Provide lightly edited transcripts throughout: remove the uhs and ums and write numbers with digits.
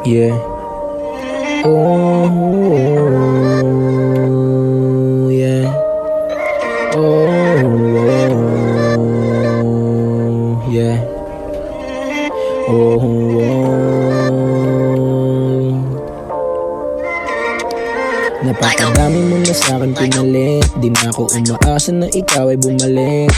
Yeah. Oh, yeah. Oh, yeah. Oh, napakadami mo na sa'kin pinalit. Di na ako umaasa na ikaw ay bumalik.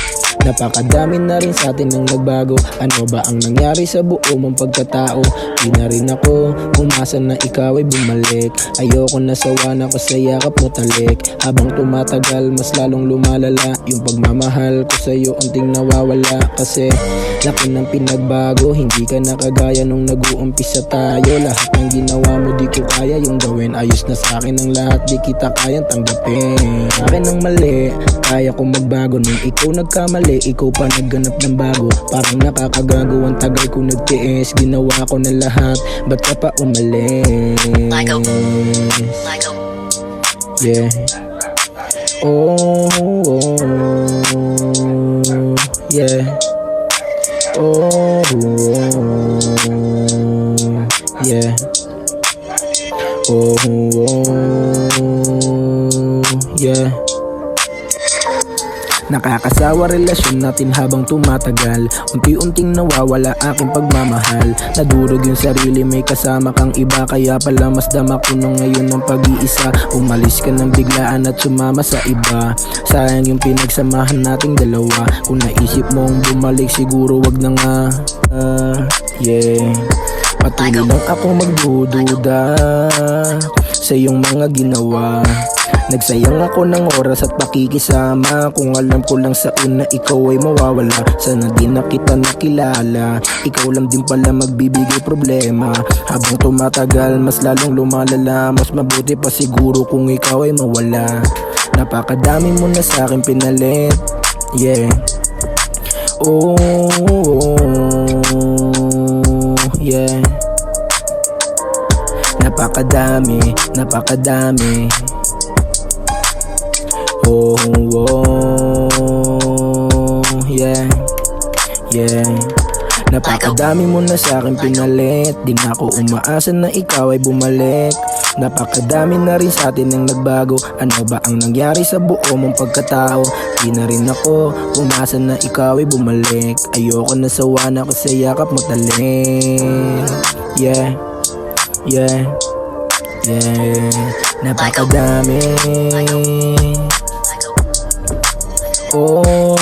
Napakadami na rin sa'tin ang nagbago. Ano ba ang nangyari sa buo mong pagkatao? Di na rin ako umasa na ikaw ay bumalik. Ayoko na sawa na ko sa yakap mo talik. Habang tumatagal mas lalong lumalala yung pagmamahal ko sa'yo unting nawawala. Kasi laki ng pinagbago. Hindi ka na kagaya nung nag-uumpisa tayo. Lahat ng ginawa mo di ko kaya yung gawin. Ayos na sa'kin ang lahat, di kita kayang tanggapin. Akin ang mali, kaya kong magbago. Nung ikaw nagkamali, ikaw pa nagganap ng bago. Parang nakakagago, ang tagal ko nagtiis. Ginawa ko na lahat, ba't ka pa umalis? Yeah. Oh, yeah. Oh, yeah. Oh, yeah. Nakakasawa relasyon natin habang tumatagal. Unti-unting nawawala aking pagmamahal. Nadurog yung sarili, may kasama kang iba. Kaya pala mas dama ko nung ngayon ng pag-iisa. Umalis ka ng biglaan at sumama sa iba. Sayang yung pinagsamahan nating dalawa. Kung naisip mong bumalik siguro wag na nga. Yeah. Patuloy lang ako magdududa sa iyong mga ginawa. Nagsayang ako ng oras at pakikisama. Kung alam ko lang sa una ikaw ay mawawala. Sana di na kita nakilala. Ikaw lang din pala magbibigay problema. Habang tumatagal mas lalong lumalala. Mas mabuti pa siguro kung ikaw ay mawala. Napakadami mo na sa'kin pinalit. Yeah. Oh, yeah. Napakadami, napakadami. Oh, yeah, yeah. Napakadami mo na sa'kin pinalit. Di na ako umaasa na ikaw ay bumalik. Napakadami na rin sa'tin ang nagbago. Ano ba ang nangyari sa buo mong pagkatao? Di na rin ako umasa na ikaw ay bumalik. Ayoko na sawa na ko sa yakap mo talik. Yeah, yeah, yeah. Napakadami. Oh,